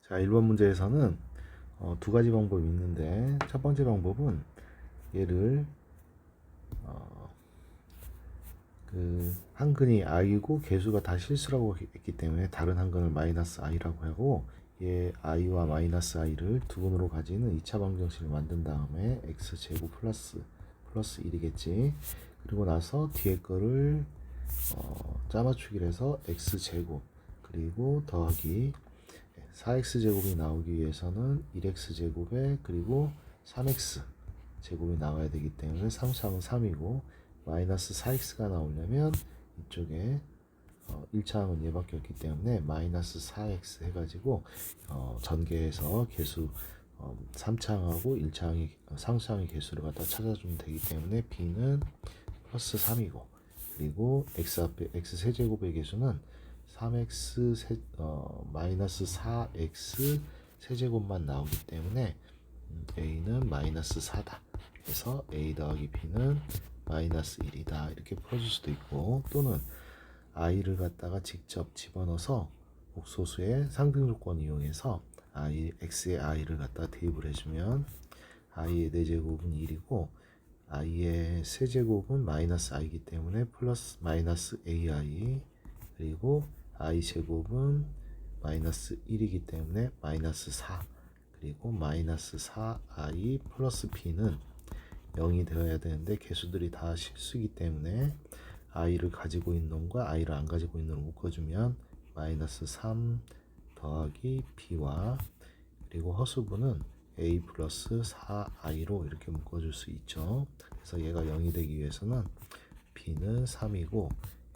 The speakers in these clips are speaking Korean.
자, 1번 문제에서는 두 가지 방법이 있는데, 첫 번째 방법은 얘를 한근이 i고 개수가 다 실수라고 했기 때문에 다른 한근을 마이너스 i라고 하고, 얘 i와 마이너스 i를 두 근으로 가지는 2차 방정식을 만든 다음에 x제곱 플러스 1이겠지. 그리고 나서 뒤에 거를 짜맞추기를 해서 x제곱 그리고 더하기 4x제곱이 나오기 위해서는 1x제곱에 그리고 3x제곱이 나와야 되기 때문에 3차항은 3이고 마이너스 4x가 나오려면 이쪽에 1차항은 얘밖에 없기 때문에 마이너스 4x 해가지고 전개해서 개수 3차항하고 1차항의 상차항의 개수를 갖다 찾아주면 되기 때문에 b는 플러스 3이고 그리고 x 앞에 x 세제곱의 개수는 3x 마이너스 4x 세제곱만 나오기 때문에 a는 마이너스 4다. 그래서 a 더하기 b는 마이너스 1이다. 이렇게 풀어줄 수도 있고, 또는 i를 갖다가 직접 집어넣어서 복소수의 상등 조건 이용해서 x의 i를 갖다 대입을 해주면 i의 4제곱은 1이고 i의 세제곱은 마이너스 i이기 때문에 플러스 마이너스 ai 그리고 i 제곱은 마이너스 1이기 때문에 마이너스 4 그리고 마이너스 4i 플러스 b는 0이 되어야 되는데 개수들이 다 실수이기 때문에 i를 가지고 있는 놈과 i를 안 가지고 있는 놈을 묶어주면 마이너스 3 더하기 b와 그리고 허수분은 a 플러스 4i로 이렇게 묶어줄 수 있죠. 그래서 얘가 0이 되기 위해서는 b는 3이고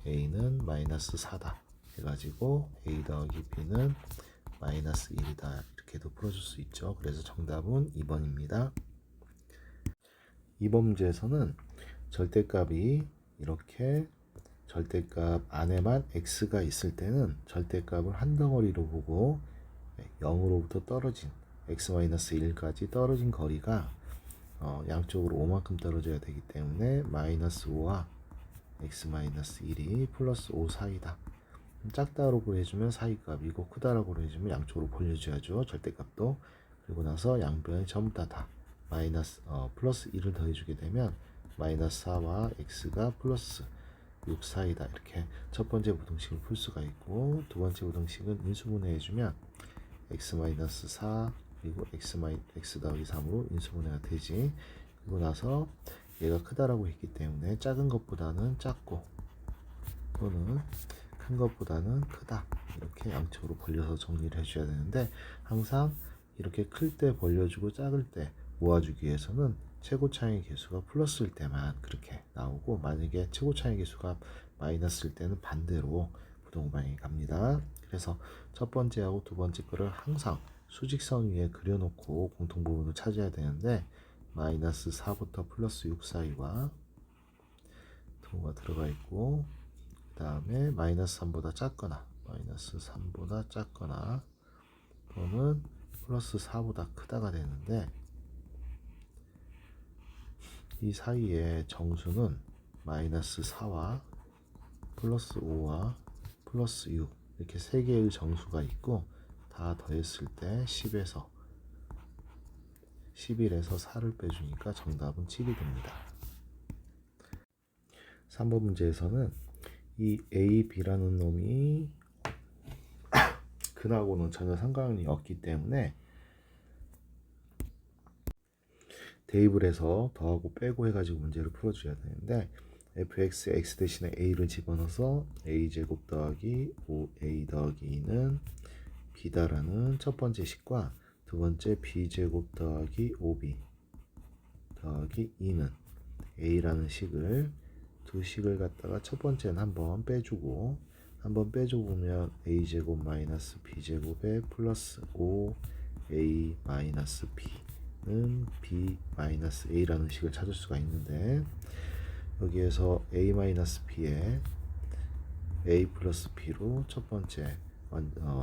a는 마이너스 4다 해가지고 a 더하기 b는 마이너스 1이다 이렇게도 풀어줄 수 있죠. 그래서 정답은 2번입니다. 2번 문제에서는 절대값이 이렇게 절대값 안에만 x가 있을 때는 절대값을 한 덩어리로 보고 0으로부터 떨어진 x-1까지 떨어진 거리가 양쪽으로 5만큼 떨어져야 되기 때문에 마이너스 5와 x-1이 플러스 5 사이다. 작다라고 해주면 사이값이고 크다라고 해주면 양쪽으로 벌려줘야죠. 절대값도. 그리고 나서 양변이 전부 다 마이너스 플러스 1을 더해주게 되면 마이너스 4와 x가 플러스 6 사이다. 이렇게 첫 번째 부등식을 풀 수가 있고, 두 번째 부등식은 인수분해 해주면 x-4 그리고 x 더하기 3으로 인수분해가 되지. 그리고 나서 얘가 크다라고 했기 때문에 작은 것보다는 작고 또는 큰 것보다는 크다 이렇게 양쪽으로 벌려서 정리를 해줘야 되는데, 항상 이렇게 클 때 벌려주고 작을 때 모아주기 위해서는 최고차의 개수가 플러스일 때만 그렇게 나오고, 만약에 최고차의 개수가 마이너스일 때는 반대로 부동방향이 갑니다. 그래서 첫 번째하고 두 번째 거를 항상 수직선 위에 그려놓고 공통부분을 찾아야 되는데, 마이너스 4부터 플러스 6 사이와 도가 들어가 있고, 그 다음에 마이너스 3보다 작거나 마이너스 3보다 작거나 또는 플러스 4보다 크다가 되는데, 이 사이에 정수는 마이너스 4와 플러스 5와 플러스 6 이렇게 세 개의 정수가 있고, 다 더했을 때 10에서 11에서 4를 빼주니까 정답은 7이 됩니다. 3번 문제에서는 이 A, B라는 놈이 근하고는 전혀 상관이 없기 때문에 대입을 해서 더하고 빼고 해가지고 문제를 풀어줘야 되는데, fx, x 대신에 a를 집어넣어서 a제곱 더하기 5a 더하기 2는 b다라는 첫 번째 식과 두 번째 b제곱 더하기 5b 더하기 2는 a라는 식을 두 식을 갖다가 첫 번째는 한번 빼주고, 한번 빼줘보면 a제곱 마이너스 b제곱에 플러스 5a 마이너스 b는 b 마이너스 a라는 식을 찾을 수가 있는데, 여기에서 a 마이너스 b에 a 플러스 b로 첫 번째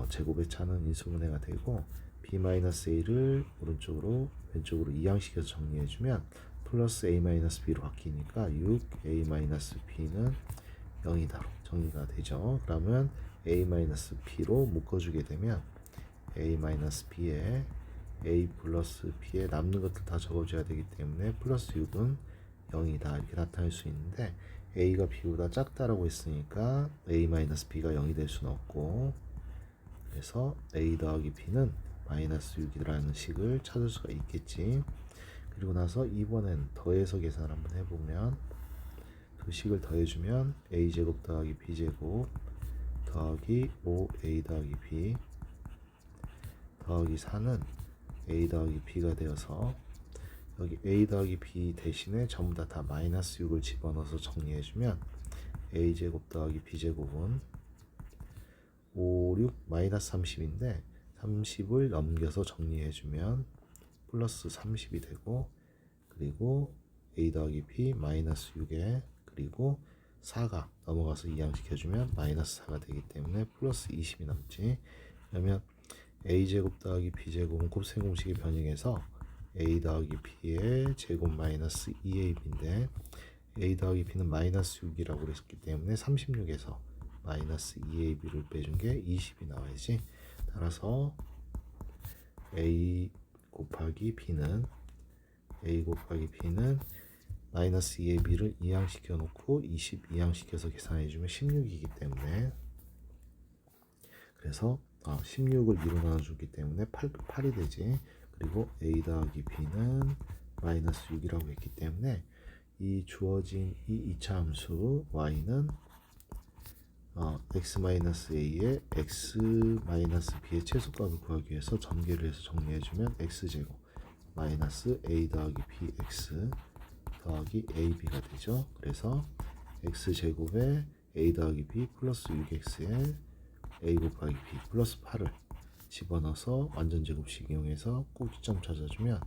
제곱의 차는 인수분해가 되고, b 마이너스 a를 오른쪽으로 왼쪽으로 이항식에서 정리해주면 플러스 a 마이너스 b로 바뀌니까 6a 마이너스 b는 0이다로 정리가 되죠. 그러면 a 마이너스 b로 묶어주게 되면 a 마이너스 b에 a 플러스 b에 남는 것들 다 적어줘야 되기 때문에 플러스 6은 0이다 이렇게 나타낼 수 있는데 a가 b보다 작다라고 했으니까 a 마이너스 b가 0이 될 수는 없고, 그래서 a 더하기 b는 마이너스 6이라는 식을 찾을 수가 있겠지. 그리고 나서 이번엔 더해서 계산을 한번 해보면 두 식을 더해주면 a제곱 더하기 b제곱 더하기 5a 더하기 b 더하기 4는 a 더하기 b가 되어서 여기 a 더하기 b 대신에 전부 다 마이너스 6을 집어넣어서 정리해주면 a제곱 더하기 b제곱은 5, 6 마이너스 30인데 30을 넘겨서 정리해주면 플러스 30이 되고, 그리고 a 더하기 b 마이너스 6에 그리고 4가 넘어가서 이항시켜주면 마이너스 4가 되기 때문에 플러스 20이 남지. 그러면 a제곱 더하기 b제곱은 곱셈 공식이 변형해서 a 더하기 b의 제곱 마이너스 2ab인데 a 더하기 b는 마이너스 6이라고 그랬기 때문에 36에서 마이너스 2ab를 빼준 게 20이 나와야지. 따라서 a 곱하기 b는 마이너스 2ab를 이항시켜 놓고 20 이항시켜서 계산해 주면 16이기 때문에, 그래서 16을 2로 나눠주기 때문에 8이 되지. 그리고 a 더하기 b는 마이너스 6이라고 했기 때문에 이 주어진 이 2차 함수 y는 x-a에 x-b의 최소값을 구하기 위해서 전개를 해서 정리해주면 x제곱 마이너스 a 더하기 bx 더하기 ab가 되죠. 그래서 x제곱에 a 더하기 b 플러스 6x에 a 곱하기 b 플러스 8을 집어넣어서 완전제곱식 이용해서 꼭지점 찾아주면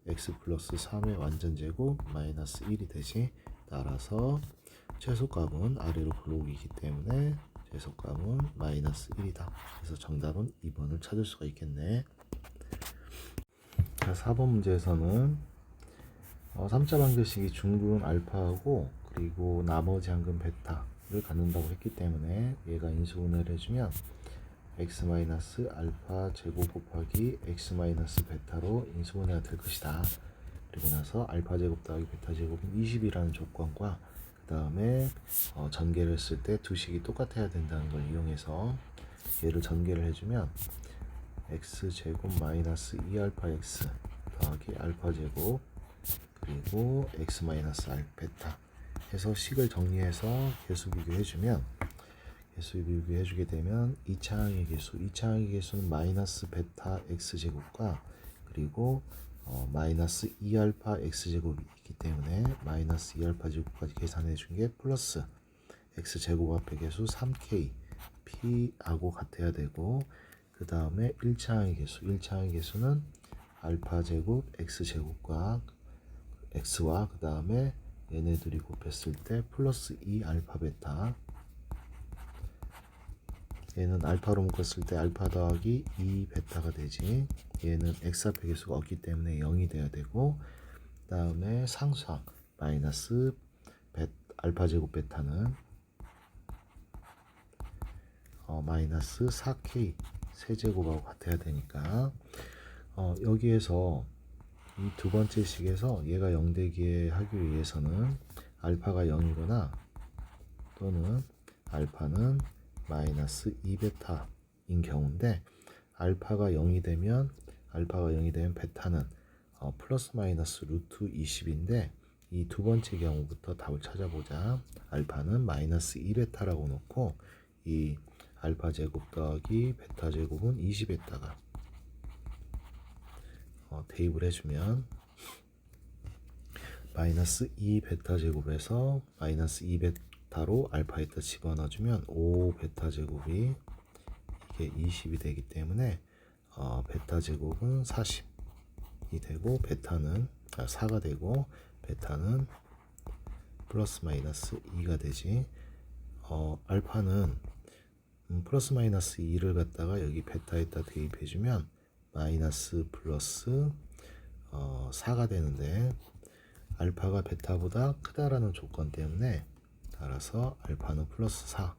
x 플러스 3의 완전제곱 마이너스 1이 되지. 따라서 최소값은 아래로 블록이기 때문에 최소값은 마이너스 1이다. 그래서 정답은 2번을 찾을 수가 있겠네. 자, 4번 문제에서는 3차 방정식이 중근 알파하고 그리고 나머지 한 근 베타를 갖는다고 했기 때문에 얘가 인수분해를 해주면 x 마이너스 알파 제곱 곱하기 x 마이너스 베타로 인수분해가 될 것이다. 그리고 나서 알파 제곱 더하기 베타 제곱은 20이라는 조건과 그 다음에 전개를 했을 때 두 식이 똑같아야 된다는 걸 이용해서 얘를 전개를 해주면 x 제곱 마이너스 2알파 x 더하기 알파 제곱 그리고 x 마이너스 알 베타 해서 식을 정리해서 개수 비교해주면, 개수 비교해주게 되면 2차항의 개수는 마이너스 베타 x제곱과 그리고 마이너스 2알파 x제곱이 있기 때문에 마이너스 2알파 제곱까지 계산해 준 게 플러스 x제곱 앞의 개수 3k p하고 같아야 되고, 그 다음에 1차항의 개수는 알파 제곱 x제곱과 x와 그 다음에 얘네들이 곱했을 때 플러스 2알파 베타, 얘는 알파로 묶었을 때 알파 더하기 2 베타가 되지. 얘는 x 앞의 개수가 없기 때문에 0이 돼야 되고, 그 다음에 상수항 마이너스 알파 제곱 베타는 마이너스 4k 세제곱하고 같아야 되니까 여기에서 이 두 번째 식에서 얘가 0 되게 하기 위해서는 알파가 0이거나 또는 알파는 마이너스 2베타인 경우인데, 알파가 0이 되면 베타는 플러스 마이너스 루트 20인데 이 두 번째 경우부터 답을 찾아보자. 알파는 마이너스 2베타라고 놓고 이 알파 제곱 더하기 베타 제곱은 20에다가 대입을 해주면 마이너스 2베타 제곱에서 마이너스 2베타로 알파에다 집어넣어주면 5베타 제곱이 이게 20이 되기 때문에 베타 제곱은 40이 되고 베타는 4가 되고 베타는 플러스 마이너스 2가 되지. 알파는 플러스 마이너스 2를 갖다가 여기 베타에다 대입해주면 마이너스 플러스 4가 되는데 알파가 베타보다 크다라는 조건 때문에 따라서 알파는 플러스 4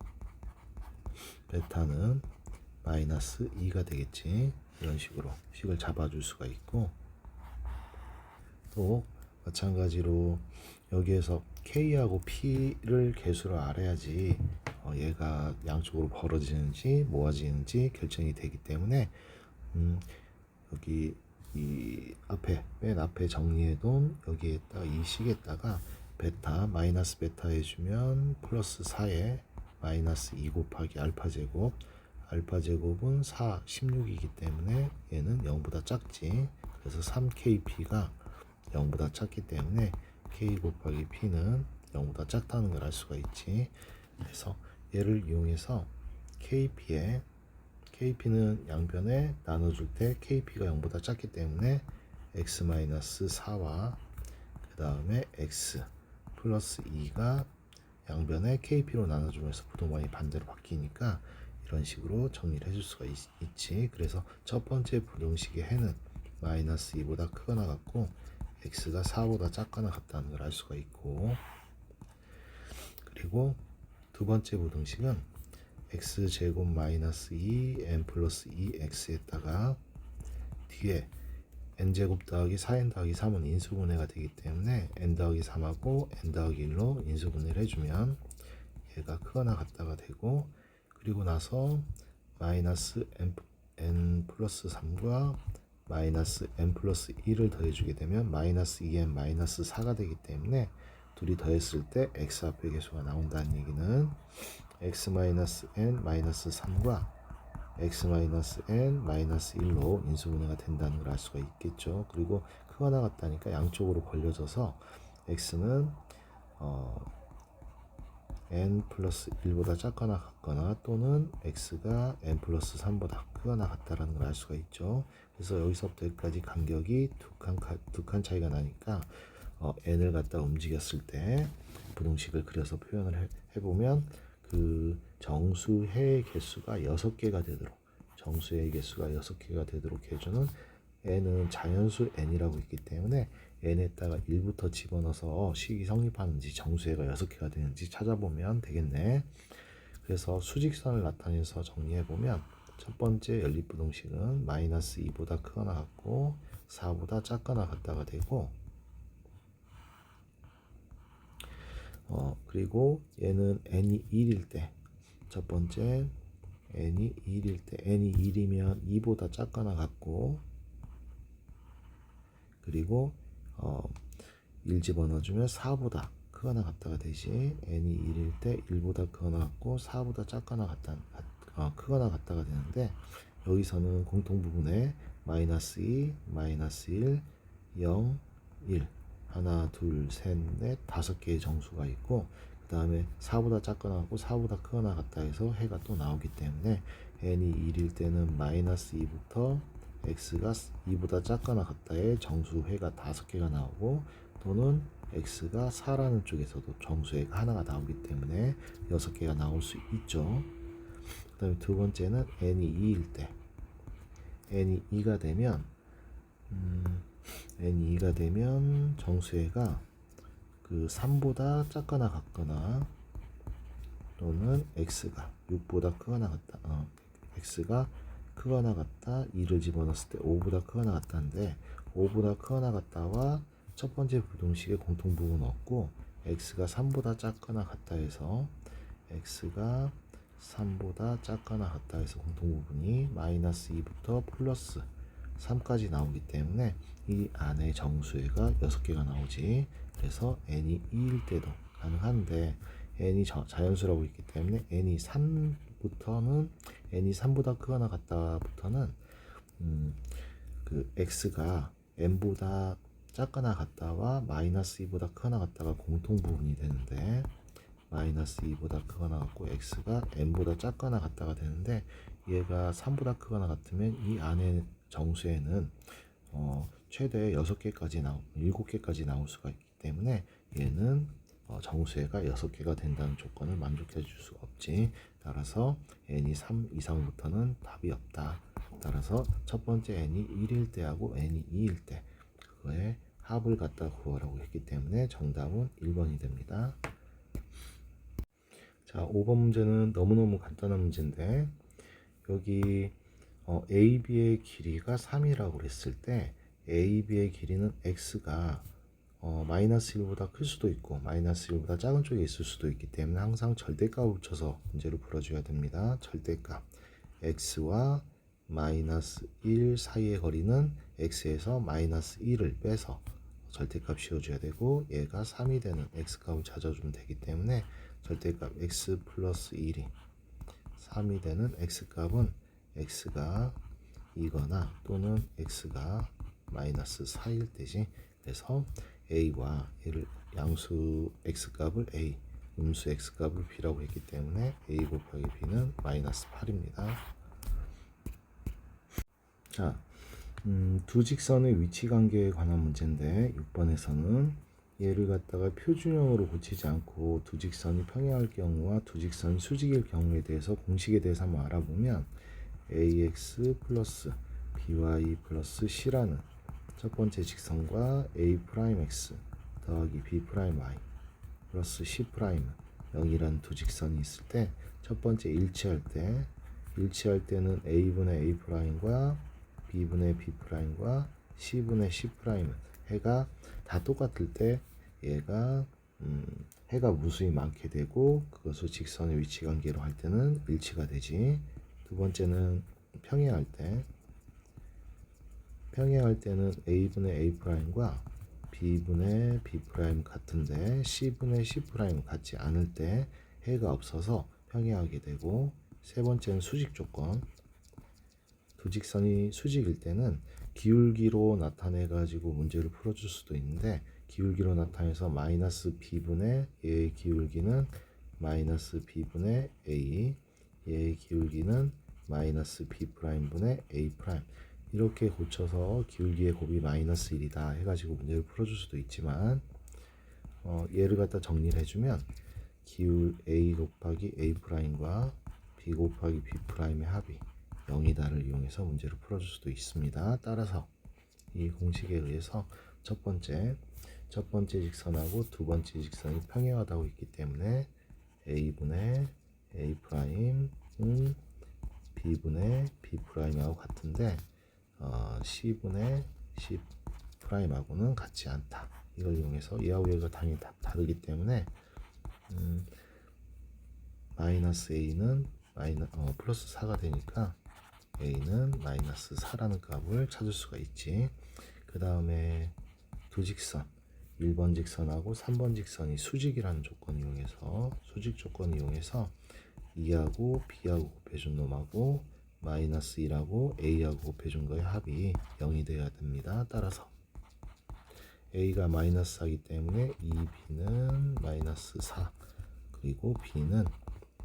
베타는 마이너스 2가 되겠지. 이런 식으로 식을 잡아줄 수가 있고, 또 마찬가지로 여기에서 K하고 P를 개수를 알아야지 얘가 양쪽으로 벌어지는지 모아지는지 결정이 되기 때문에 여기 이 앞에 맨 앞에 정리해둔 여기에다가 이 식에다가 베타 마이너스 베타 해주면 플러스 4에 마이너스 2 곱하기 알파 제곱은 4, 16이기 때문에 얘는 0보다 작지. 그래서 3kp가 0보다 작기 때문에 k 곱하기 p는 0보다 작다는 걸 알 수가 있지. 그래서 얘를 이용해서 kp는 양변에 나눠줄 때 kp가 0보다 작기 때문에 x-4와 그 다음에 x 플러스 2가 양변에 kp로 나눠주면서 부동반이 반대로 바뀌니까 이런 식으로 정리를 해줄 수가 있지. 그래서 첫 번째 부등식의 해는 마이너스 2보다 크거나 같고 x가 4보다 작거나 같다는 걸 알 수가 있고, 그리고 두 번째 부등식은 x제곱 마이너스 2 n 플러스 2x에다가 뒤에 n제곱 더하기 4n 더하기 3은 인수분해가 되기 때문에 n 더하기 3하고 n 더하기 1로 인수분해를 해주면 얘가 크거나 같다가 되고, 그리고 나서 마이너스 n 플러스 3과 마이너스 n 플러스 1을 더해주게 되면 마이너스 2n 마이너스 4가 되기 때문에 둘이 더했을 때 x 앞에 개수가 나온다는 얘기는 x 마이너스 n 마이너스 3과 x 마이너스 n 마이너스 1로 인수분해가 된다는 걸 알 수가 있겠죠. 그리고 크거나 같다니까 양쪽으로 벌려져서 x는 n 플러스 1보다 작거나 같거나 또는 x가 n 플러스 3보다 크거나 같다라는 걸 알 수가 있죠. 그래서 여기서부터 여기까지 간격이 두 칸 차이가 나니까 n을 갖다 움직였을 때 부등식을 그려서 표현을 해보면 그 정수해의 개수가 6개가 되도록, 정수해의 개수가 6개가 되도록 해주는, n은 자연수 n이라고 있기 때문에 n에다가 1부터 집어넣어서 식이 성립하는지 정수해가 6개가 되는지 찾아보면 되겠네. 그래서 수직선을 나타내서 정리해보면 첫 번째 연립부등식은 마이너스 2보다 크거나 같고 4보다 작거나 같다가 되고, 그리고 얘는 n이 1일 때, 첫 번째 n이 1일 때 n이 1이면 2보다 작거나 같고, 그리고 1 집어넣어주면 4보다 크거나 같다가 되지. n이 1일 때 1보다 크거나 같고 4보다 작거나 크거나 같다가 되는데, 여기서는 공통부분에 마이너스 2, 마이너스 1, 0, 1 하나, 둘, 셋, 넷, 5개의 정수가 있고, 그 다음에 4보다 작거나 같고 4보다 크거나 같다 해서 해가 또 나오기 때문에 n이 1일 때는 마이너스 2부터 x가 2보다 작거나 같다의 정수해가 5개가 나오고, 또는 x가 4라는 쪽에서도 정수해가 하나가 나오기 때문에 6개가 나올 수 있죠. 그 다음에 두 번째는 n이 2일 때, n이 2가 되면 n이 2가 되면 정수해가 그 3보다 작거나 같거나 또는 x가 6보다 크거나 같다, x가 크거나 같다 2를 집어넣었을 때 5보다 크거나 같다인데, 5보다 크거나 같다와 첫 번째 부등식의 공통부분 없고 x가 3보다 작거나 같다 해서 x가 3보다 작거나 같다 해서 공통부분이 마이너스 2부터 플러스 3까지 나오기 때문에 이 안에 정수해가 6개가 나오지. 그래서 n이 2일 때도 가능한데 n이 자연수라고 있기 때문에 n이 3부터는 n이 3보다 크거나 같다부터는 그 x가 n보다 작거나 같다와 마이너스 2보다 크거나 같다가 공통부분이 되는데, 마이너스 2보다 크거나 같고 x가 n보다 작거나 같다가 되는데, 얘가 3보다 크거나 같으면 이 안에 정수에는 최대 7개까지 나올 수가 있기 때문에 얘는 정수해가 6개가 된다는 조건을 만족해 줄 수가 없지. 따라서 n이 3 이상부터는 답이 없다. 따라서 첫 번째 n이 1일 때하고 n이 2일 때 그거의 합을 갖다 구하라고 했기 때문에 정답은 1번이 됩니다. 자, 5번 문제는 너무너무 간단한 문제인데, 여기 AB의 길이가 3이라고 그랬을 때 AB의 길이는 x가 마이너스 1보다 클 수도 있고 마이너스 1보다 작은 쪽에 있을 수도 있기 때문에 항상 절대값을 붙여서 문제를 풀어줘야 됩니다. 절대값 x와 마이너스 1 사이의 거리는 x에서 마이너스 1을 빼서 절대값 씌워줘야 되고 얘가 3이 되는 x값을 찾아주면 되기 때문에 절대값 x 플러스 1이 3이 되는 x값은 x가 2거나 또는 x가 마이너스 4일 때지. 그래서 a와 얘를 양수 x값을 a, 음수 x값을 b라고 했기 때문에 a 곱하기 b는 마이너스 8입니다. 자, 두 직선의 위치 관계에 관한 문제인데 6번에서는 얘를 갖다가 표준형으로 고치지 않고 두 직선이 평행할 경우와 두 직선이 수직일 경우에 대해서 공식에 대해서 한번 알아보면 ax 플러스 by 플러스 c라는 첫 번째 직선과 a'x 더하기 b'y 플러스 c'은 0이라는 두 직선이 있을 때 첫 번째 일치할 때는 a분의 a'과 b분의 b'과 c분의 c'은 해가 다 똑같을 때 얘가 해가 무수히 많게 되고 그것을 직선의 위치 관계로 할 때는 일치가 되지. 두 번째는 평행할 때는 a분의 a'과 b분의 b' 같은데 c분의 c' 같지 않을 때 해가 없어서 평행하게 되고, 세 번째는 수직 조건. 두 직선이 수직일 때는 기울기로 나타내 가지고 문제를 풀어줄 수도 있는데, 기울기로 나타내서 마이너스 b분의 얘의 기울기는 마이너스 b분의 a, 얘의 기울기는 마이너스 b'분의 a' 이렇게 고쳐서 기울기의 곱이 마이너스 1이다 해가지고 문제를 풀어줄 수도 있지만, 얘를 갖다 정리를 해주면 기울 a 곱하기 a'과 b 곱하기 b'의 합이 0이다를 이용해서 문제를 풀어줄 수도 있습니다. 따라서 이 공식에 의해서 첫 번째 직선하고 두 번째 직선이 평행하다고 했기 때문에 a분의 a'은 b분의 b'하고 같은데 c분의 c'하고는 같지 않다. 이걸 이용해서 얘하고 얘가 당연히 다르기 때문에 마이너스 a는 플러스 4가 되니까 a는 마이너스 4라는 값을 찾을 수가 있지. 그 다음에 두 직선 1번 직선하고 3번 직선이 수직이라는 조건을 이용해서 수직 조건을 이용해서 2하고 b하고 곱해준 놈하고 마이너스 1하고 a하고 곱해준 거의 합이 0이 되어야 됩니다. 따라서 a가 마이너스 4이기 때문에 2b는 마이너스 4 그리고 b는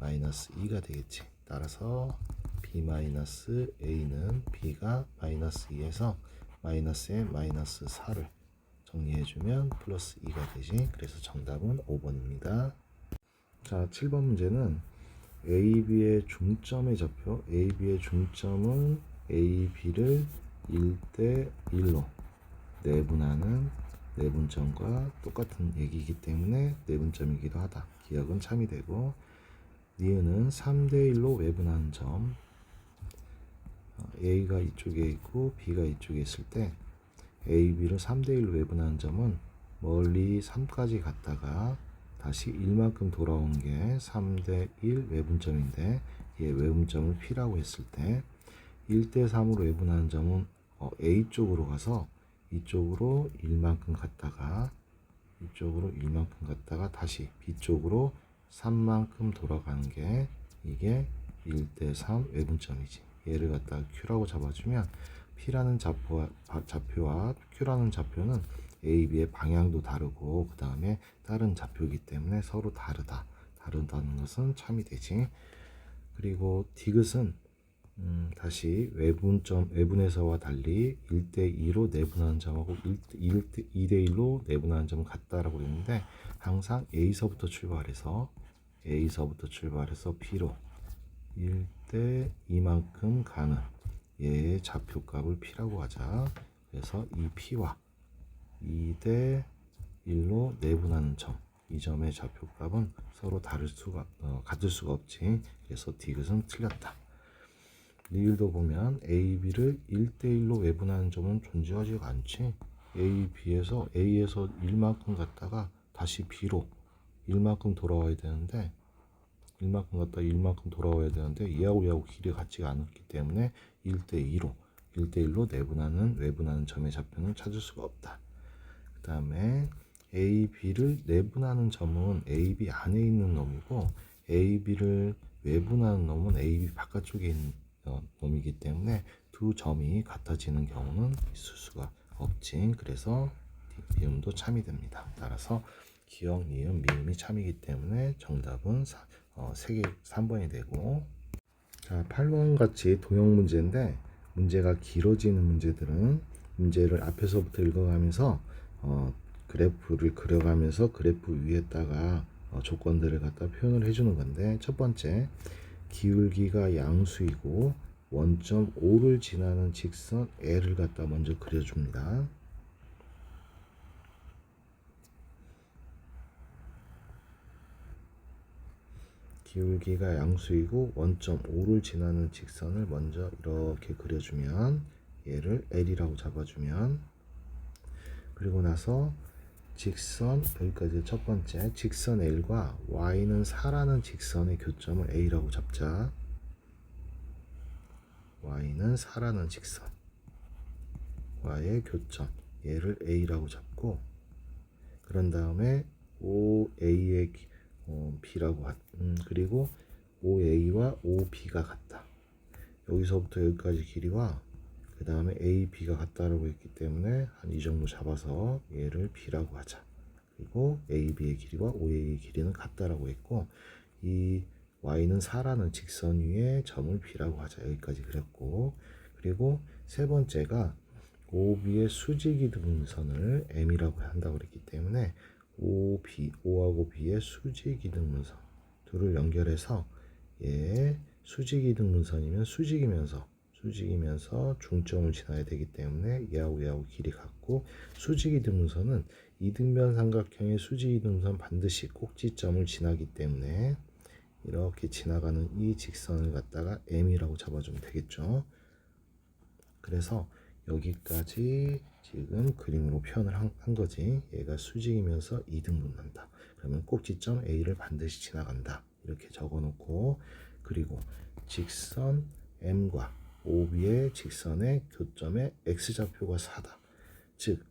마이너스 2가 되겠지. 따라서 b 마이너스 a는 b가 마이너스 2에서 마이너스에 마이너스 4를 정리해주면 플러스 2가 되지. 그래서 정답은 5번입니다. 자, 7번 문제는 AB의 중점의 좌표, AB의 중점은 AB를 1대 1로 내분하는 내분점과 똑같은 얘기이기 때문에 내분점이기도 하다. 기억은 참이 되고, 니은은 3대 1로 외분하는 점, A가 이쪽에 있고 B가 이쪽에 있을 때 AB를 3대 1로 외분하는 점은 멀리 3까지 갔다가 다시 1만큼 돌아오는 게 3대 1 외분점인데, 얘 외분점을 P라고 했을 때 1대 3으로 외분하는 점은 A 쪽으로 가서 이쪽으로 1만큼 갔다가 다시 B 쪽으로 3만큼 돌아가는 게 이게 1대 3 외분점이지. 얘를 갖다가 Q라고 잡아주면 P라는 좌표와 Q라는 좌표는 A, B의 방향도 다르고 그 다음에 다른 좌표이기 때문에 서로 다르다는 것은 참이 되지. 그리고 디귿은 다시 외분에서와 달리 1대2로 내분하는 점하고 2대1로 내분하는 점은 같다라고 했는데, 항상 A서부터 출발해서 B로 1대2만큼 가는 얘의 좌표값을 P라고 하자. 그래서 이 P와 2대1로 내분하는 점, 이 점의 좌표값은 서로 같을 수가 없지. 그래서 디귿은 틀렸다. 리을도 보면 A, B를 1대1로 외분하는 점은 존재하지가 않지. A, B에서 A에서 1만큼 갔다가 다시 B로 1만큼 돌아와야 되는데 1만큼 갔다가 1만큼 돌아와야 되는데 얘하고 길이가 같지가 않기 때문에 1대1로 외분하는 점의 좌표는 찾을 수가 없다. 그 다음에 A, B를 내분하는 점은 A, B 안에 있는 놈이고 A, B를 외분하는 놈은 A, B 바깥쪽에 있는 놈이기 때문에 두 점이 같아지는 경우는 있을 수가 없지. 그래서 미음도 참이 됩니다. 따라서 기역, 니은, 미음이 참이기 때문에 정답은 3번이 되고, 자, 8번 같이 도형 문제인데 문제가 길어지는 문제들은 문제를 앞에서부터 읽어가면서 그래프를 그려가면서 그래프 위에다가 조건들을 갖다 표현을 해주는 건데, 첫 번째, 기울기가 양수이고 원점 O를 지나는 직선 L을 갖다 먼저 그려줍니다. 기울기가 양수이고 원점 O를 지나는 직선을 먼저 이렇게 그려주면 얘를 L이라고 잡아주면, 그리고 나서 직선, 여기까지 첫 번째 직선 L과 Y는 4라는 직선의 교점을 A라고 잡자. Y는 4라는 직선 Y의 교점 얘를 A라고 잡고, 그런 다음에 OA의 B라고 그리고 OA와 OB가 같다. 여기서부터 여기까지 길이와 그 다음에 AB가 같다라고 했기 때문에 한 이 정도 잡아서 얘를 B라고 하자. 그리고 AB의 길이와 OA의 길이는 같다라고 했고, 이 Y는 4라는 직선 위에 점을 B라고 하자. 여기까지 그렸고, 그리고 세 번째가 OB의 수직이등분선을 M이라고 한다고 그랬기 때문에 O하고 B의 수직이등분선 둘을 연결해서 얘 수직이등분선이면 수직이면서 중점을 지나야 되기 때문에 얘하고 길이 같고, 수직이등분선은 이등변 삼각형의 수직이등분선 반드시 꼭지점을 지나기 때문에 이렇게 지나가는 이 직선을 갖다가 M이라고 잡아주면 되겠죠. 그래서 여기까지 지금 그림으로 표현을 한 거지. 얘가 수직이면서 이등분한다. 그러면 꼭지점 A를 반드시 지나간다. 이렇게 적어 놓고, 그리고 직선 M과 OB의 직선의 교점의 X좌표가 4다. 즉,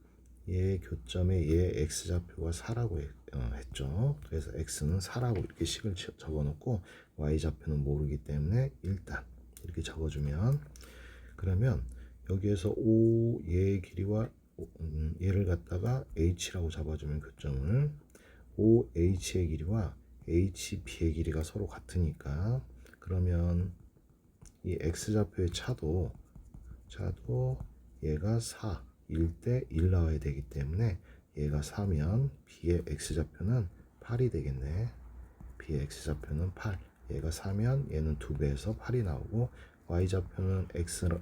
얘 교점의 얘 X좌표가 4라고 했죠. 그래서 X는 4라고 이렇게 식을 적어 놓고 Y좌표는 모르기 때문에 일단 이렇게 적어주면, 그러면 여기에서 O 얘의 길이와 얘를 갖다가 H라고 잡아주면 교점을 OH의 길이와 HB의 길이가 서로 같으니까, 그러면 이 X좌표의 차도 얘가 4일 때 1 나와야 되기 때문에 얘가 4면 B의 X좌표는 8이 되겠네. B의 X좌표는 8. 얘가 4면 얘는 2배에서 8이 나오고, Y좌표는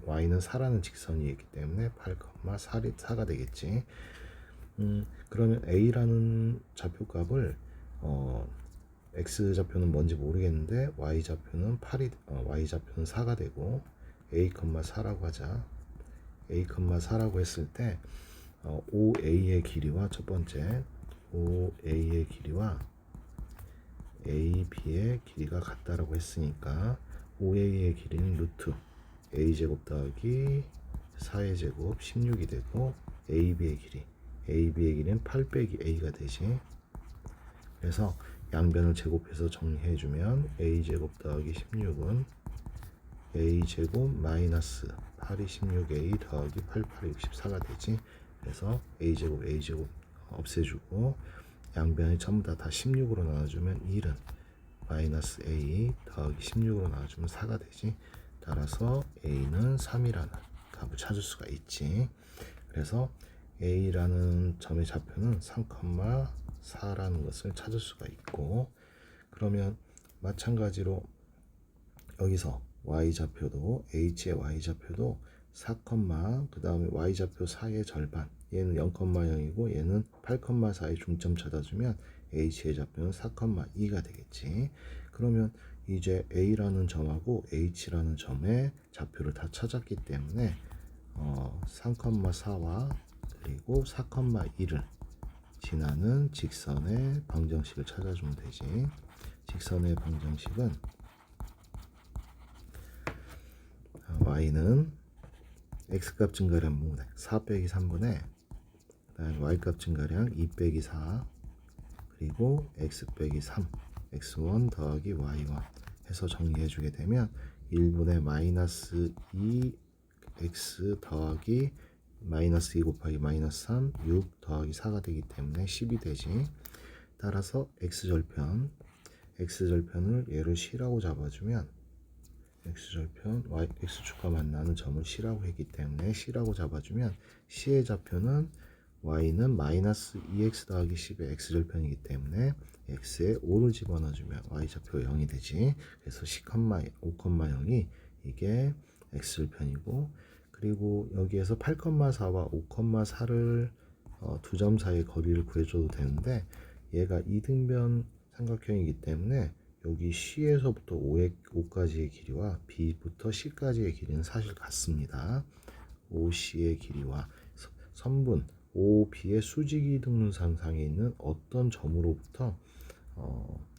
Y는 4라는 직선이 있기 때문에 8,4가 되겠지. 그러면 A라는 좌표값을 X좌표는 뭔지 모르겠는데 Y좌표는 4가 되고 A,4라고 하자. A,4라고 했을 때 OA의 길이와 첫 번째 OA의 길이와 AB의 길이가 같다라고 했으니까 OA의 길이는 루트 A제곱 더하기 4의 제곱 16이 되고, AB의 길이는 8 빼기 A가 되지. 그래서 양변을 제곱해서 정리해주면 A제곱 더하기 16은 A제곱 마이너스 8이 16A 더하기 8, 8이 64가 되지. 그래서 A제곱 없애주고 양변이 전부 다 16으로 나눠주면 1은 마이너스 A 더하기 16으로 나눠주면 4가 되지. 따라서 A는 3이라는 값을 찾을 수가 있지. 그래서 A라는 점의 좌표는 3,4라는 것을 찾을 수가 있고, 그러면 마찬가지로 여기서 Y좌표도 H의 Y좌표도 4, 그 다음에 Y좌표 4의 절반, 얘는 0,0이고 얘는 8,4의 중점 찾아주면 H의 좌표는 4,2가 되겠지. 그러면 이제 A라는 점하고 H라는 점의 좌표를 다 찾았기 때문에 3,4와 그리고 4,1을 지나는 직선의 방정식을 찾아주면 되지. 직선의 방정식은 y는 x값 증가량 분분의 4 빼기 3분의 그다음에 y값 증가량 2 빼기 4 그리고 x 빼기 3 x1 더하기 y1 해서 정리해 주게 되면 1분의 마이너스 2 x 더하기 마이너스 2 곱하기 마이너스 3 6 더하기 4가 되기 때문에 10이 되지. 따라서 x절편을 얘를 c라고 잡아주면 x절편 x축과 만나는 점을 c라고 했기 때문에 c라고 잡아주면 c의 좌표는 y는 마이너스 2x 더하기 10의 x절편이기 때문에 x에 5를 집어넣어주면 y좌표 0이 되지. 그래서 5,0이 이게 x절편이고, 그리고 여기에서 8,4와 5,4를 두 점 사이의 거리를 구해줘도 되는데 얘가 이등변 삼각형이기 때문에 여기 C에서부터 5까지의 길이와 B부터 C까지의 길이는 사실 같습니다. OC의 길이와 선분 OB의 수직이 등분상상에 있는 어떤 점으로부터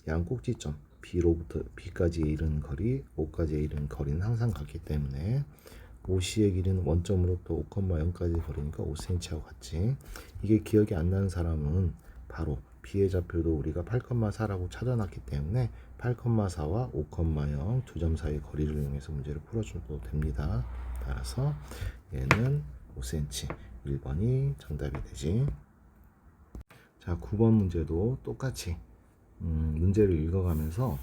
양꼭지점 B로부터 B까지 이르는 거리, O까지 이르는 거리는 항상 같기 때문에 OC의 길이는 원점으로부터 5,0까지 거리니까 5cm하고 같지. 이게 기억이 안 나는 사람은 바로 B의 좌표도 우리가 8,4라고 찾아놨기 때문에 8,4와 5,0 두 점 사이의 거리를 이용해서 문제를 풀어줘도 됩니다. 따라서 얘는 5cm 1번이 정답이 되지. 자, 9번 문제도 똑같이 문제를 읽어가면서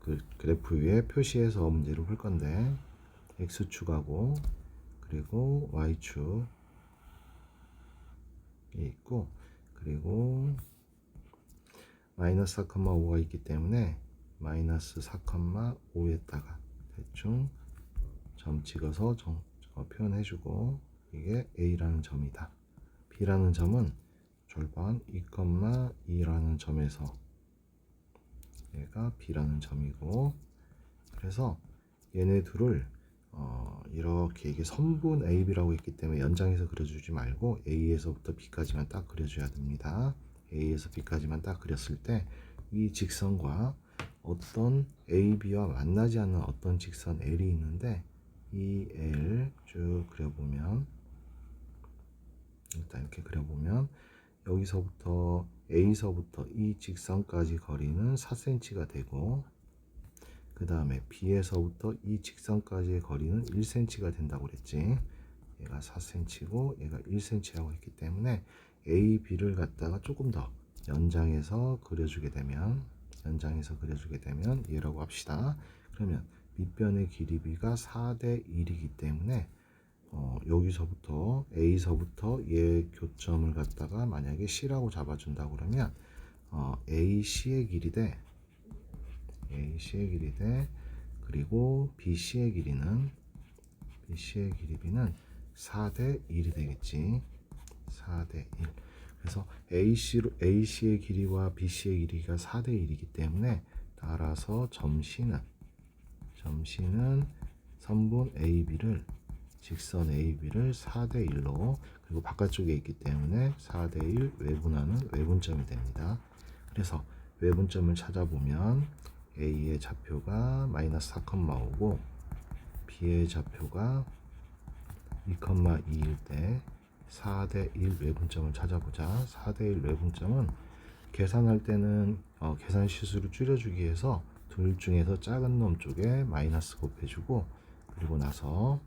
그 그래프 위에 표시해서 문제를 풀 건데 x축하고 그리고 y축이 있고 그리고 마이너스 4,5가 있기 때문에 마이너스 4,5에다가 대충 점 찍어서 표현해주고 이게 A라는 점이다. B라는 점은 절반 2,2라는 점에서 얘가 B라는 점이고, 그래서 얘네 둘을 이렇게 이게 선분 AB라고 했기 때문에 연장해서 그려주지 말고 A에서부터 B까지만 딱 그려줘야 됩니다. A에서 B까지만 딱 그렸을 때 이 직선과 어떤 AB와 만나지 않는 어떤 직선 L이 있는데 이 L 쭉 그려보면 일단 이렇게 그려보면 여기서부터 A서부터 이 직선까지 거리는 4cm가 되고 그 다음에 B에서부터 이 직선까지의 거리는 1cm가 된다고 그랬지. 얘가 4cm고 얘가 1cm라고 했기 때문에 A, B를 갖다가 조금 더 연장해서 그려주게 되면 얘라고 합시다. 그러면 밑변의 길이 B가 4대 1이기 때문에 여기서부터 A서부터 얘 교점을 갖다가 만약에 C라고 잡아준다고 그러면 AC의 길이 대 그리고 BC의 길이는 B는 4대 1이 되겠지. 4대 1. 그래서 AC의 길이와 BC의 길이가 4대 1이기 때문에 따라서 점 C는 선분 AB를 직선 AB를 4대 1로 그리고 바깥쪽에 있기 때문에 4대 1 외분하는 외분점이 됩니다. 그래서 외분점을 찾아보면 A의 좌표가 마이너스 4,5고 B의 좌표가 2,2일 때 4대 1 외분점을 찾아보자. 4대 1 외분점은 계산할 때는 계산 실수를 줄여주기 위해서 둘 중에서 작은 놈 쪽에 마이너스 곱해주고 그리고 나서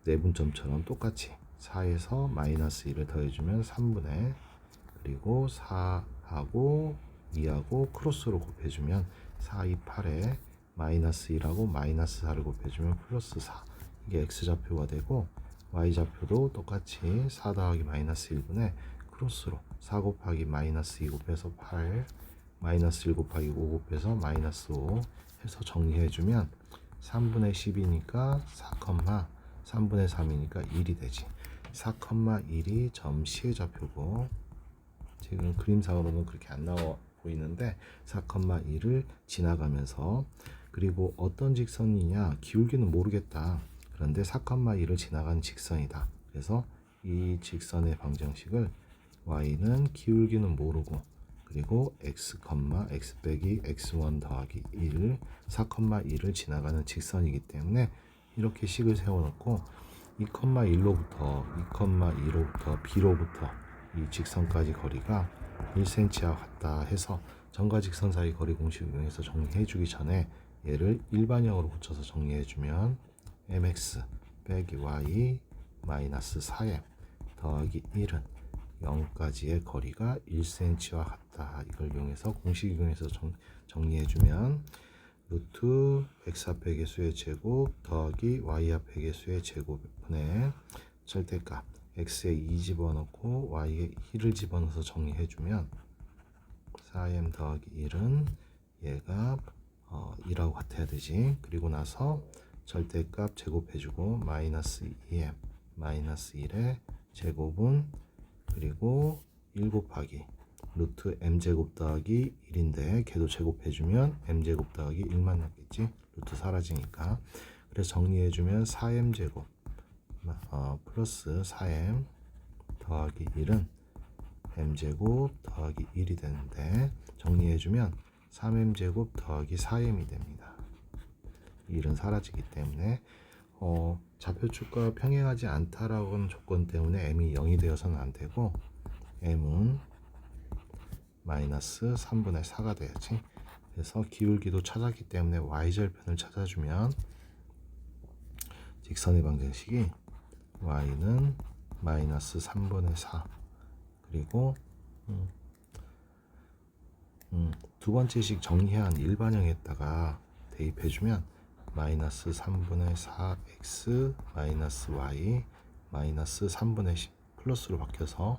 내분점처럼 똑같이 4에서 마이너스 1을 더해주면 3분의 그리고 4하고 2하고 크로스로 곱해주면 4, 2, 8에 마이너스 1하고 마이너스 4를 곱해주면 플러스 4 이게 x좌표가 되고 y좌표도 똑같이 4 더하기 마이너스 1분의 크로스로 4 곱하기 마이너스 2 곱해서 8 마이너스 1 곱하기 5 곱해서 마이너스 5 해서 정리해주면 3분의 10이니까 3분의 3이니까 1이 되지. 4,1이 점 C의 좌표고 지금 그림상으로는 그렇게 안 보이는데 4,2를 지나가면서, 그리고 어떤 직선이냐 기울기는 모르겠다. 그런데 4,2를 지나가는 직선이다. 그래서 이 직선의 방정식을 y는 기울기는 모르고, 그리고 x, x 빼기 x1 더하기 1, 4,2를 지나가는 직선이기 때문에 이렇게 식을 세워놓고 2,1로부터 2,2로부터 b로부터 이 직선까지 거리가 1cm와 같다 해서 점과 직선 사이 거리 공식을 이용해서 정리해주기 전에 얘를 일반형으로 붙여서 정리해주면 mx 빼기 y 마이너스 4m 더하기 1은 0까지의 거리가 1cm와 같다. 이걸 이용해서 공식 이용해서 정리해주면 루트 x 앞의 개수의 제곱 더하기 y 앞의 개수의 제곱분의 절대값 x에 2 집어넣고 y에 1을 집어넣어서 정리해주면 4m 더하기 1은 얘가 2라고 같아야 되지. 그리고 나서 절대값 제곱해주고 마이너스 2m 마이너스 1의 제곱은, 그리고 1 곱하기 루트 m제곱 더하기 1인데 걔도 제곱해주면 m제곱 더하기 1만 남겠지. 루트 사라지니까. 그래서 정리해주면 4m제곱 플러스 4m 더하기 1은 m제곱 더하기 1이 되는데, 정리해주면 3m제곱 더하기 4m이 됩니다. 1은 사라지기 때문에 좌표축과 평행하지 않다라는 조건 때문에 m이 0이 되어서는 안 되고 m은 마이너스 3분의 4가 돼야지. 그래서 기울기도 찾았기 때문에 y절편을 찾아주면 직선의 방정식이 y는 마이너스 3분의 4, 그리고 두 번째식 정리한 일반형에다가 대입해주면 마이너스 3분의 4x 마이너스 y 마이너스 3분의 10 플러스로 바뀌어서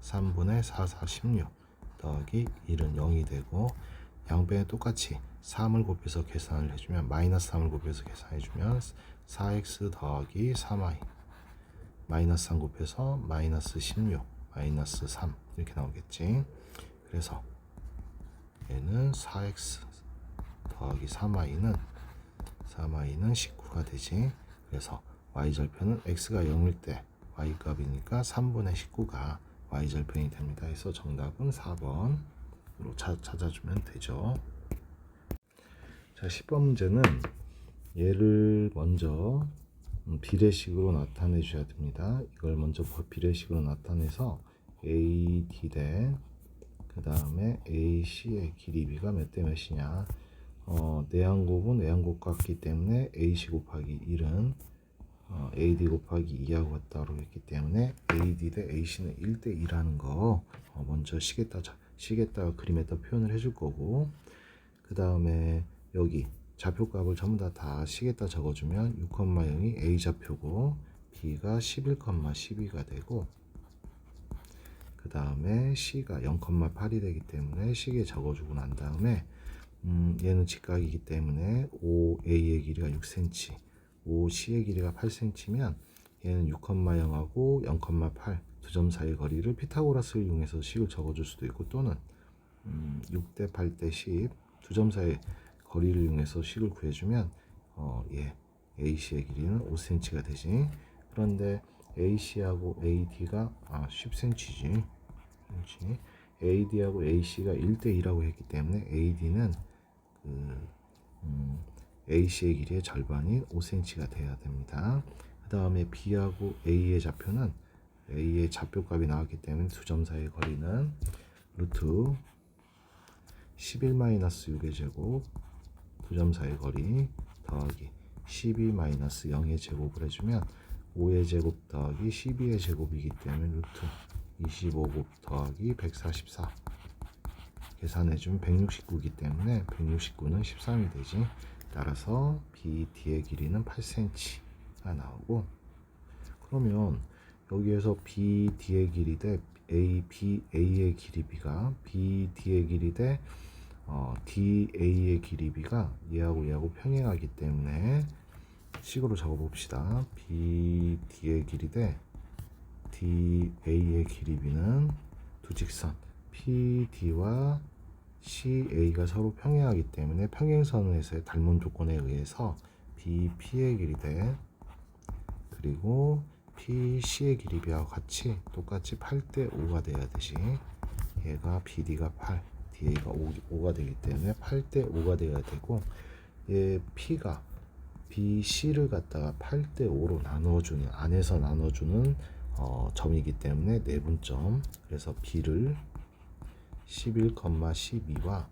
3분의 4, 4, 16 더하기 1은 0이 되고, 양변에 똑같이 3을 곱해서 계산을 해주면 마이너스 3을 곱해서 계산해주면 4x 더하기 3y 마이너스 3 곱해서 마이너스 16 마이너스 3 이렇게 나오겠지. 그래서 얘는 4x 더하기 3y는 19가 되지. 그래서 y절편은 x가 0일 때 y값이니까 3분의 19가 y절편이 됩니다. 그래서 정답은 4번으로 찾아주면 되죠. 자, 10번 문제는 얘를 먼저 비례식으로 나타내 줘야 됩니다. 이걸 먼저 비례식으로 나타내서 AD 대 그 다음에 AC의 길이비가 몇 대 몇이냐, 내항곱은 외항곱 같기 때문에 AC 곱하기 1은 AD 곱하기 2하고 같다고 했기 때문에 AD 대 AC는 1대 2라는 거 먼저 식에다가 그림에다 표현을 해줄 거고, 그 다음에 여기 좌표값을 전부 다 식에다 적어주면 6,0이 A 좌표고 B가 11,12가 되고, 그 다음에 C가 0,8이 되기 때문에 식에 적어주고 난 다음에 얘는 직각이기 때문에 OA의 길이가 6cm, OC의 길이가 8cm면 얘는 6,0하고 0,8 두 점 사이 거리를 피타고라스를 이용해서 식을 적어줄 수도 있고, 또는 6대 8대 10 두 점 사이 거리를 이용해서 식을 구해주면 AC의 길이는 5cm가 되지. 그런데 AC하고 AD가 10cm지. AD하고 AC가 1대 2라고 했기 때문에 AD는 AC의 길이의 절반인 5cm가 돼야 됩니다. 그 다음에 B하고 A의 좌표는 A의 좌표값이 나왔기 때문에 두 점 사이의 거리는 루트 11-6의 제곱 두 점 사이의 거리 더하기 12-0의 제곱을 해주면 5의 제곱 더하기 12의 제곱이기 때문에 루트 25곱 더하기 144 계산해주면 169이기 때문에 169는 13이 되지. 따라서 BD의 길이는 8cm가 나오고, 그러면 여기에서 BD의 길이 대 ABA의 길이비가 BD의 길이 대 DA의 길이비가 얘하고 평행하기 때문에 식으로 적어봅시다. BD의 길이 대 DA의 길이비는 두 직선 PD와 C, A가 서로 평행하기 때문에 평행선에서의 닮은 조건에 의해서 B, P의 길이 대 그리고 P, C의 길이 B와 같이 똑같이 8대 5가 돼야 되지. 얘가 BD가 8, DA가 5가 되기 때문에 8대 5가 돼야 되고, 얘 P가 BC를 갖다가 8대 5로 나누어주는, 안에서 나눠주는 점이기 때문에 내분점. 그래서 B를 11,12와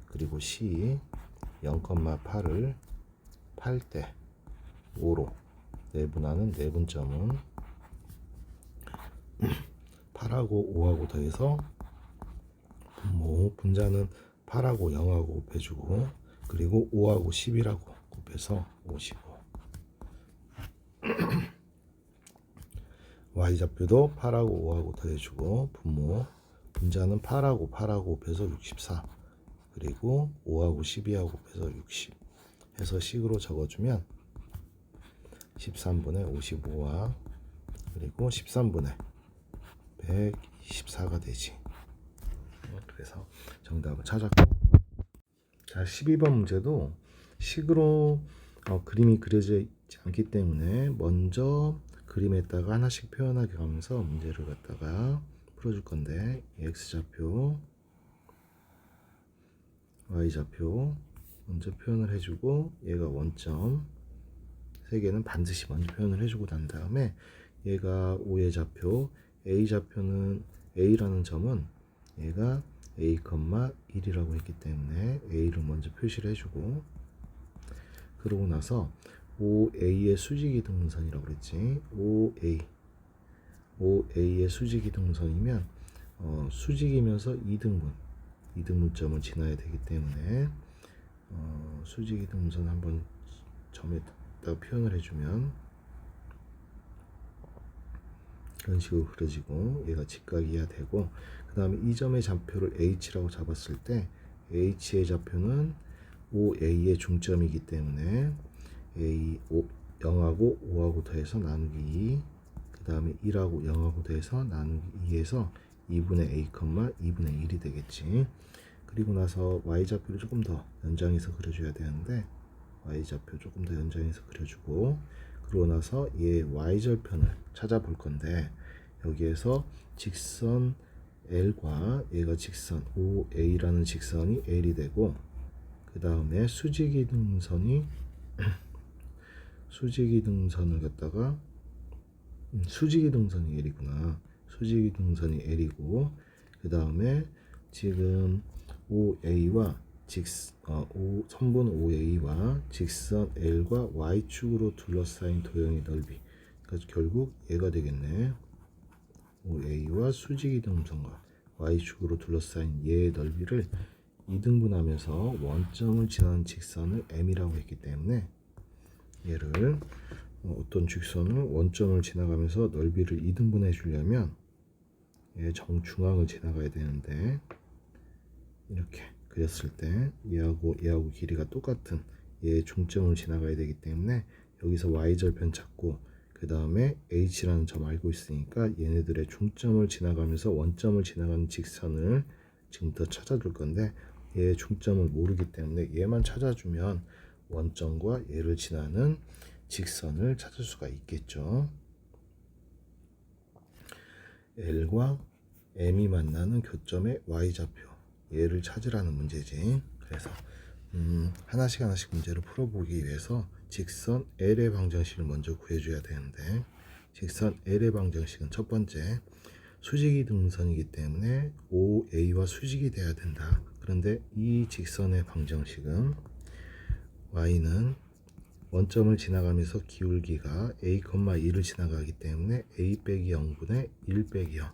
그리고 C 0,8을 8대 5로 내분하는 내분점은 8하고 5하고 더해서 분자는 8하고 0하고 곱해주고 그리고 5하고 11하고 곱해서 55. Y좌표도 8하고 5하고 더해주고 분자는 8하고 8하고 곱해서 64 그리고 5하고 12하고 곱해서 60 해서 식으로 적어주면 13분의 55와 그리고 13분의 124가 되지. 그래서 정답을 찾았고, 자 12번 문제도 식으로 그림이 그려져 있지 않기 때문에 먼저 그림에다가 하나씩 표현하게 하면서 문제를 갖다가 풀어줄 건데, X좌표, Y좌표 먼저 표현을 해주고, 얘가 원점 세 개는 반드시 먼저 표현을 해주고 난 다음에 얘가 5의 좌표, A좌표는 A라는 점은 얘가 A, 1이라고 했기 때문에 A를 먼저 표시를 해주고, 그러고 나서 5A의 수직이동선이라고 그랬지. 5A의 수직이동선이면 수직이면서 이등분점을 지나야 되기 때문에 수직이동선 한번 점에다 표현을 해주면 이런 식으로 그려지고, 얘가 직각이어야 되고, 그 다음에 이 점의 좌표를 H라고 잡았을 때 H의 좌표는 5A의 중점이기 때문에 0하고 5하고 더해서 나누기 2, 그 다음에 1하고 0하고 더해서 나누기 2에서 2분의 A, 2분의 1이 되겠지. 그리고 나서 Y좌표를 조금 더 연장해서 그려줘야 되는데, Y좌표 조금 더 연장해서 그려주고, 그러고 나서 얘 Y절편을 찾아볼 건데, 여기에서 직선 L과 얘가 직선 OA라는 직선이 L이 되고, 그 다음에 수직이등선을 갖다가 수직이등선이 L이구나. 수직이등선이 L이고, 그 다음에 지금 OA와 선분 OA와 직선 L과 Y축으로 둘러싸인 도형의 넓이, 그러니까 결국 얘가 되겠네. OA와 수직이등선과 Y축으로 둘러싸인 얘의 넓이를 이등분하면서 원점을 지나는 직선을 M이라고 했기 때문에, 얘를 어떤 직선을 원점을 지나가면서 넓이를 이등분해 주려면 얘 정중앙을 지나가야 되는데, 이렇게 그렸을 때 얘하고 길이가 똑같은 얘의 중점을 지나가야 되기 때문에, 여기서 Y절편 찾고 그 다음에 H라는 점 알고 있으니까 얘네들의 중점을 지나가면서 원점을 지나가는 직선을 지금부터 찾아줄 건데, 얘의 중점을 모르기 때문에 얘만 찾아주면 원점과 얘를 지나는 직선을 찾을 수가 있겠죠. L과 M이 만나는 교점의 Y좌표, 얘를 찾으라는 문제지. 그래서 하나씩 문제를 풀어보기 위해서 직선 L의 방정식을 먼저 구해줘야 되는데, 직선 L의 방정식은 첫 번째, 수직이등선이기 때문에 OA와 수직이 돼야 된다. 그런데 이 직선의 방정식은 Y는 원점을 지나가면서 기울기가 A, 2를 지나가기 때문에 A 빼기 0분의 1 빼기 0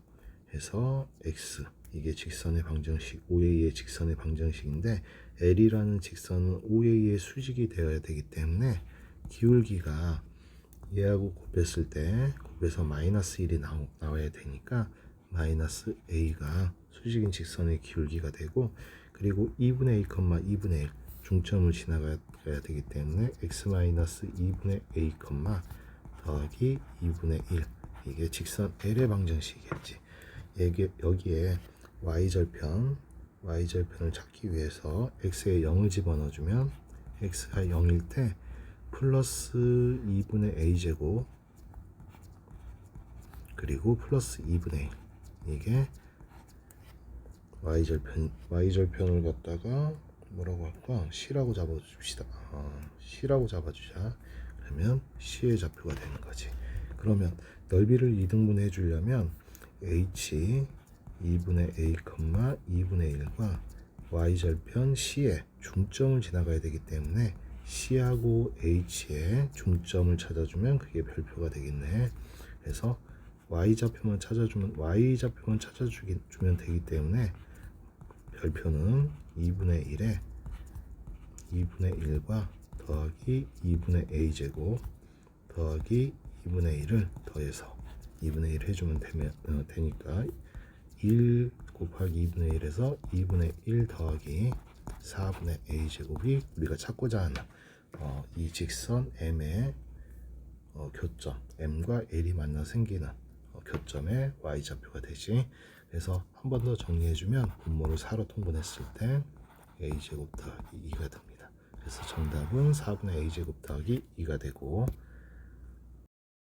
해서 X, 이게 직선의 방정식, OA의 직선의 방정식인데, L이라는 직선은 OA의 수직이 되어야 되기 때문에 기울기가 얘하고 곱했을 때 곱해서 마이너스 1이 나와야 되니까 마이너스 A가 수직인 직선의 기울기가 되고, 그리고 2분의 A, 2분의 1 중점을 지나가야 되기 때문에 x-2분의 A, 더하기 2분의 1, 이게 직선 L의 방정식이겠지. 여기에 Y절편 y절편을 찾기 위해서 x에 0을 집어넣어주면 x가 0일 때 플러스 2분의 a제곱 그리고 플러스 2분의 1 이게 y절편을 갖다가 뭐라고 할까? C라고 잡아줍시다. C라고 잡아주자. 그러면 C의 좌표가 되는 거지. 그러면 넓이를 2등분 해주려면 H 2분의 A, 2분의 1과 y절편 C의 중점을 지나가야 되기 때문에 C하고 H의 중점을 찾아주면 그게 별표가 되겠네. 그래서 y좌표만 찾아주면 되기 때문에 별표는 2분의 1에 2분의 1과 더하기 2분의 a제곱 더하기 2분의 1을 더해서 2분의 1 해주면 되니까 1 곱하기 2분의 1에서 2분의 1 더하기 4분의 a제곱이 우리가 찾고자 하는 이 직선 m의 교점 m과 l이 만나 생기는 교점의 y좌표가 되지. 그래서 한 번 더 정리해주면 분모를 4로 통분했을 때 a제곱 더하기 2가 됩니다. 그래서 정답은 4분의 a제곱 더하기 2가 되고